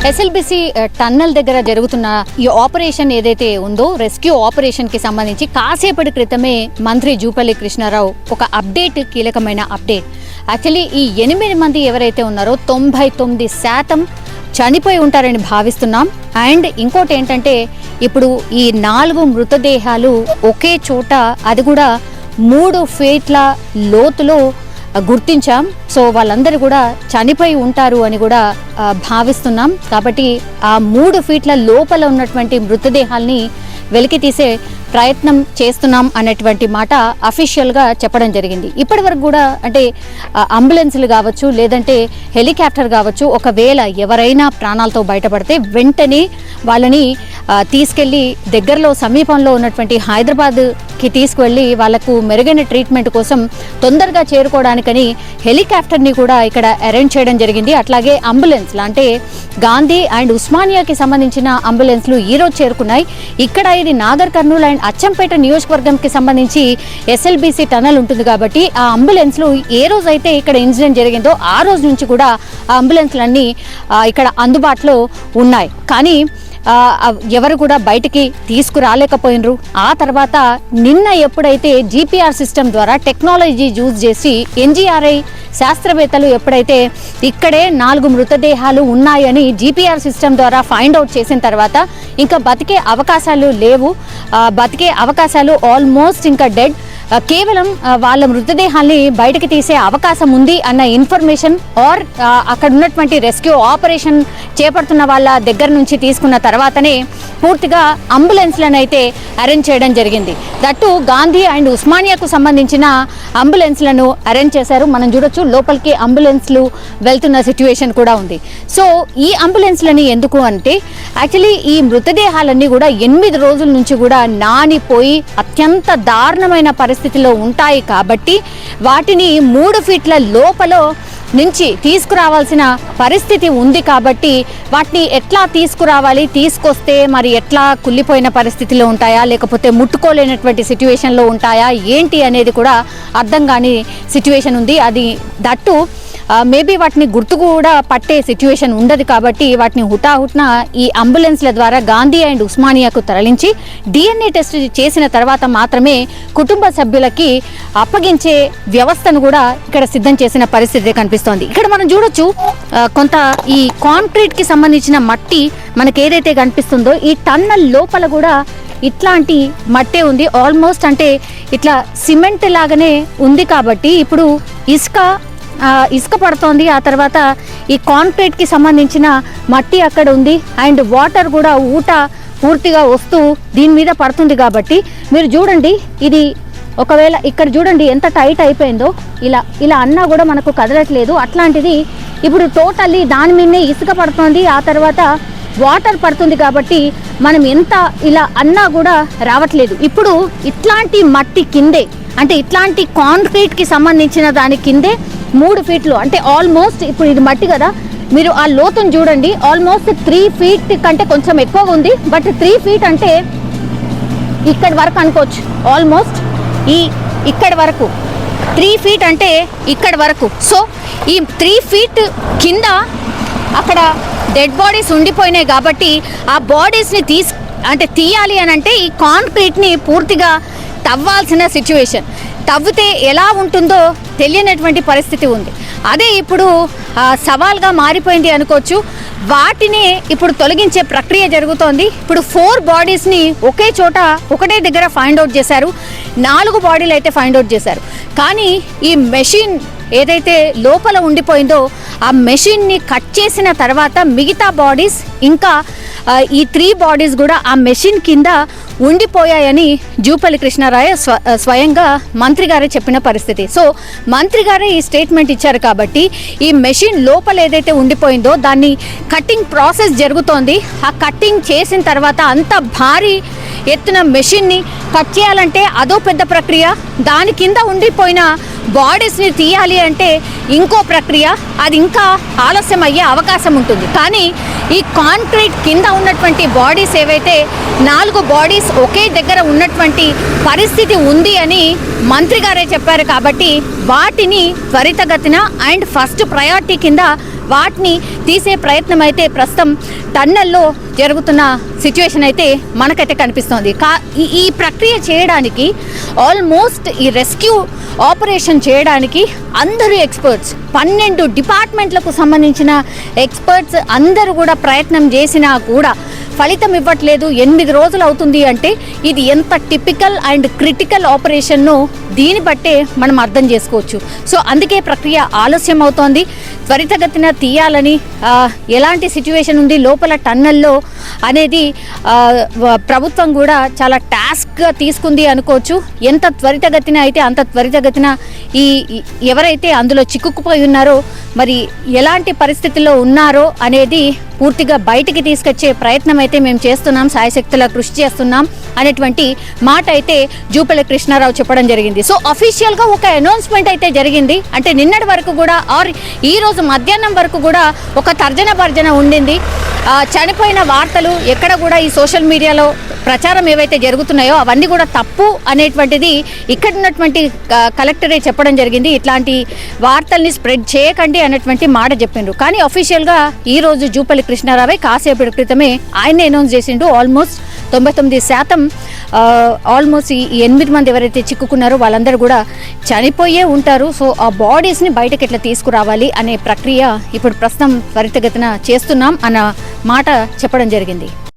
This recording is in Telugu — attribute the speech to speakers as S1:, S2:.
S1: ఎస్ఎల్బిసి టన్నల్ దగ్గర జరుగుతున్న ఈ ఆపరేషన్ ఏదైతే ఉందో రెస్క్యూ ఆపరేషన్ కి సంబంధించి కాసేపటి క్రితమే మంత్రి జూపల్లి కృష్ణారావు ఒక అప్డేట్, కీలకమైన అప్డేట్. యాక్చువల్లీ ఈ 8 మంది ఎవరైతే ఉన్నారో 99% చనిపోయి ఉంటారని భావిస్తున్నాం. అండ్ ఇంకోటి ఏంటంటే ఇప్పుడు ఈ 4 మృతదేహాలు ఒకే చోట, అది కూడా 3 ఫీట్ల లోతులో గుర్తించాం. సో వాళ్ళందరూ కూడా చనిపోయి ఉంటారు అని కూడా భావిస్తున్నాం. కాబట్టి ఆ 3 ఫీట్ల లోపల ఉన్నటువంటి మృతదేహాల్ని వెలికి తీసే ప్రయత్నం చేస్తున్నాం అనేటువంటి మాట అఫీషియల్గా చెప్పడం జరిగింది. ఇప్పటి వరకు కూడా అంటే అంబులెన్స్లు కావచ్చు, లేదంటే హెలికాప్టర్ కావచ్చు, ఒకవేళ ఎవరైనా ప్రాణాలతో బయటపడితే వెంటనే వాళ్ళని తీసుకెళ్ళి దగ్గరలో సమీపంలో ఉన్నటువంటి హైదరాబాద్కి తీసుకువెళ్ళి వాళ్ళకు మెరుగైన ట్రీట్మెంట్ కోసం తొందరగా చేరుకోవడానికని హెలికాప్టర్ని కూడా ఇక్కడ అరేంజ్ చేయడం జరిగింది. అట్లాగే అంబులెన్స్లు అంటే గాంధీ అండ్ ఉస్మానియాకి సంబంధించిన అంబులెన్స్లు ఈరోజు చేరుకున్నాయి. ఇక్కడ ఇది నాగర్ కర్నూలు అండ్ అచ్చంపేట నియోజకవర్గంకి సంబంధించి ఎస్ఎల్బిసి టనల్ ఉంటుంది కాబట్టి ఆ అంబులెన్స్లు ఏ రోజైతే ఇక్కడ ఇన్సిడెంట్ జరిగిందో ఆ రోజు నుంచి కూడా ఆ అంబులెన్స్లన్నీ ఇక్కడ అందుబాటులో ఉన్నాయి. కానీ ఎవరు కూడా బయటికి తీసుకురాలేకపోయినరు. ఆ తర్వాత నిన్న ఎప్పుడైతే జీపీఆర్ సిస్టమ్ ద్వారా టెక్నాలజీ యూజ్ చేసి ఎన్జీఆర్ఐ శాస్త్రవేత్తలు ఎప్పుడైతే ఇక్కడే 4 మృతదేహాలు ఉన్నాయని జీపీఆర్ సిస్టమ్ ద్వారా ఫైండ్ అవుట్ చేసిన తర్వాత ఇంకా బతికే అవకాశాలు లేవు, బతికే అవకాశాలు ఆల్మోస్ట్ ఇంకా డెడ్, కేవలం వాళ్ళ మృతదేహాల్ని బయటకు తీసే అవకాశం ఉంది అన్న ఇన్ఫర్మేషన్ ఆర్ అక్కడ ఉన్నటువంటి రెస్క్యూ ఆపరేషన్ చేపడుతున్న వాళ్ళ దగ్గర నుంచి తీసుకున్న తర్వాతనే పూర్తిగా అంబులెన్స్లను అయితే అరేంజ్ చేయడం జరిగింది. దట్టు గాంధీ అండ్ ఉస్మానియాకు సంబంధించిన అంబులెన్స్లను అరేంజ్ చేశారు. మనం చూడొచ్చు లోపలికి అంబులెన్స్లు వెళ్తున్న సిచ్యువేషన్ కూడా ఉంది. సో ఈ అంబులెన్స్లని ఎందుకు అంటే యాక్చువల్లీ ఈ మృతదేహాలన్నీ కూడా 8 రోజుల నుంచి కూడా నానిపోయి అత్యంత దారుణమైన పరిస్థితిలో ఉంటాయి కాబట్టి వాటిని 3 ఫీట్ల లోపల నుంచి తీసుకురావాల్సిన పరిస్థితి ఉంది. కాబట్టి వాటిని ఎట్లా తీసుకురావాలి, తీసుకొస్తే మరి ఎట్లా కుళ్ళిపోయిన పరిస్థితిలో ఉంటాయా లేకపోతే ముట్టుకోలేనటువంటి సిచ్యువేషన్లో ఉంటాయా ఏంటి అనేది కూడా అర్థం కాని సిచ్యువేషన్ ఉంది. అది దట్టు మేబీ వాటిని గుర్తు కూడా పట్టే సిచ్యువేషన్ ఉండదు. కాబట్టి వాటిని హుటాహుట్న ఈ అంబులెన్స్ల ద్వారా గాంధీ అండ్ ఉస్మానియాకు తరలించి డిఎన్ఏ టెస్ట్ చేసిన తర్వాత మాత్రమే కుటుంబ సభ్యులకి అప్పగించే వ్యవస్థను కూడా ఇక్కడ సిద్ధం చేసిన పరిస్థితి కనిపిస్తోంది. ఇక్కడ మనం చూడొచ్చు కొంత ఈ కాంక్రీట్కి సంబంధించిన మట్టి మనకి ఏదైతే కనిపిస్తుందో ఈ టన్నల్ లోపల కూడా ఇట్లాంటి మట్టే ఉంది. ఆల్మోస్ట్ అంటే ఇట్లా సిమెంట్ లాగానే ఉంది. కాబట్టి ఇప్పుడు ఇసుక పడుతోంది. ఆ తర్వాత ఈ కాంక్రీట్కి సంబంధించిన మట్టి అక్కడ ఉంది అండ్ వాటర్ కూడా ఊట పూర్తిగా వస్తూ దీని మీద పడుతుంది. కాబట్టి మీరు చూడండి, ఇది ఒకవేళ ఇక్కడ చూడండి ఎంత టైట్ అయిపోయిందో, ఇలా అన్నా కూడా మనకు కదలట్లేదు. అట్లాంటిది ఇప్పుడు టోటల్లీ దాని మీదనే ఇసుక పడుతుంది, ఆ తర్వాత వాటర్ పడుతుంది. కాబట్టి మనం ఎంత ఇలా అన్నా కూడా రావట్లేదు. ఇప్పుడు ఇట్లాంటి మట్టి కిందే అంటే ఇట్లాంటి కాంక్రీట్కి సంబంధించిన దాని కిందే 3 ఫీట్లు అంటే ఆల్మోస్ట్ ఇప్పుడు ఇది మట్టి కదా, మీరు ఆ లోతును చూడండి, ఆల్మోస్ట్ 3 ఫీట్ కంటే కొంచెం ఎక్కువగా ఉంది. బట్ 3 ఫీట్ అంటే ఇక్కడి వరకు అనుకోవచ్చు. ఆల్మోస్ట్ ఇక్కడి వరకు 3 ఫీట్ అంటే ఇక్కడి వరకు. సో ఈ 3 ఫీట్ కింద అక్కడ డెడ్ బాడీస్ ఉండిపోయినాయి. కాబట్టి ఆ బాడీస్ని తీయాలి అని అంటే ఈ కాంక్రీట్ని పూర్తిగా తవ్వాల్సిన సిచ్యువేషన్. తవ్వితే ఎలా ఉంటుందో తెలియనటువంటి పరిస్థితి ఉంది. అదే ఇప్పుడు సవాల్గా మారిపోయింది అనుకోవచ్చు. వాటిని ఇప్పుడు తొలగించే ప్రక్రియ జరుగుతోంది. ఇప్పుడు 4 బాడీస్ని ఒకే చోట ఒకటే దగ్గర ఫైండ్ అవుట్ చేశారు. 4 బాడీలు అయితే ఫైండ్ అవుట్ చేశారు. కానీ ఈ మెషిన్ ఏదైతే లోపల ఉండిపోయిందో ఆ మెషిన్ని కట్ చేసిన తర్వాత మిగతా బాడీస్ ఇంకా ఈ 3 బాడీస్ కూడా ఆ మెషిన్ కింద ఉండిపోయాయని జూపల్లి కృష్ణారావు స్వయంగా మంత్రి గారే చెప్పిన పరిస్థితి. సో మంత్రి గారే ఈ స్టేట్మెంట్ ఇచ్చారు. కాబట్టి ఈ మెషిన్ లోపల ఏదైతే ఉండిపోయిందో దాన్ని కటింగ్ ప్రాసెస్ జరుగుతోంది. ఆ కటింగ్ చేసిన తర్వాత అంత భారీ ఎత్తున మెషిన్ని కట్ చేయాలంటే అదో పెద్ద ప్రక్రియ. దాని కింద ఉండిపోయిన బాడీస్ని తీయాలి అంటే ఇంకో ప్రక్రియ, అది ఇంకా ఆలస్యం అయ్యే అవకాశం ఉంటుంది. కానీ ఈ కాంక్రీట్ కింద ఉన్నటువంటి బాడీస్ ఏవైతే 4 బాడీస్ ఒకే దగ్గర ఉన్నటువంటి పరిస్థితి ఉంది అని మంత్రి గారే చెప్పారు. కాబట్టి వాటిని త్వరితగతిన అండ్ ఫస్ట్ ప్రయారిటీ కింద వాటిని తీసే ప్రయత్నం అయితే ప్రస్తుతం టన్నెల్లో జరుగుతున్న సిచ్యువేషన్ అయితే మనకైతే కనిపిస్తోంది. ఈ ప్రక్రియ చేయడానికి ఆల్మోస్ట్ ఈ రెస్క్యూ ఆపరేషన్ చేయడానికి అందరూ ఎక్స్పర్ట్స్ 12 డిపార్ట్మెంట్లకు సంబంధించిన ఎక్స్పర్ట్స్ అందరూ కూడా ప్రయత్నం చేసినా కూడా ఫలితం ఇవ్వట్లేదు. 8 రోజులు అవుతుంది అంటే ఇది ఎంత టిపికల్ అండ్ క్రిటికల్ ఆపరేషన్నో దీన్ని బట్టే మనం అర్థం చేసుకోవచ్చు. సో అందుకే ప్రక్రియ ఆలస్యం అవుతోంది. త్వరితగతిన తీయాలని ఎలాంటి సిచ్యువేషన్ ఉంది లోపల టన్నెల్లో అనేది ప్రభుత్వం కూడా చాలా టాస్క్గా తీసుకుంది అనుకోవచ్చు. ఎంత త్వరితగతిన అయితే అంత త్వరితగతిన ఈ ఎవరైతే అందులో చిక్కుకుపోయి ఉన్నారో మరి ఎలాంటి పరిస్థితుల్లో ఉన్నారో అనేది పూర్తిగా బయటికి తీసుకొచ్చే ప్రయత్నం అయితే మేము చేస్తున్నాం, సాయశక్తులా కృషి చేస్తున్నాం అనేటువంటి మాట అయితే జూపల్లి కృష్ణారావు చెప్పడం జరిగింది. సో అఫీషియల్గా ఒక అనౌన్స్మెంట్ అయితే జరిగింది. అంటే నిన్నటి వరకు కూడా ఆర్ ఈ రోజు మధ్యాహ్నం వరకు కూడా ఒక తర్జన భర్జన ఉండింది. చనిపోయిన వార్తలు ఎక్కడ కూడా ఈ సోషల్ మీడియాలో ప్రచారం ఏవైతే జరుగుతున్నాయో అవన్నీ కూడా తప్పు అనేటువంటిది ఇక్కడ ఉన్నటువంటి కలెక్టరే చెప్పడం జరిగింది. ఇట్లాంటి వార్తల్ని స్ప్రెడ్ చేయకండి అనేటువంటి మాట చెప్పిండ్రు. కానీ అఫీషియల్గా ఈరోజు జూపల్లి కృష్ణారావే కాసేపటి క్రితమే ఆయనే అనౌన్స్ చేసిండు. ఆల్మోస్ట్ 99% ఆల్మోస్ట్ ఈ 8 మంది ఎవరైతే చిక్కుకున్నారో వాళ్ళందరూ కూడా చనిపోయే ఉంటారు. సో ఆ బాడీస్ని బయటకు ఎట్లా తీసుకురావాలి అనే ప్రక్రియ ఇప్పుడు ప్రస్తుతం త్వరితగతిన చేస్తున్నాం అన్న మాట చెప్పడం జరిగింది.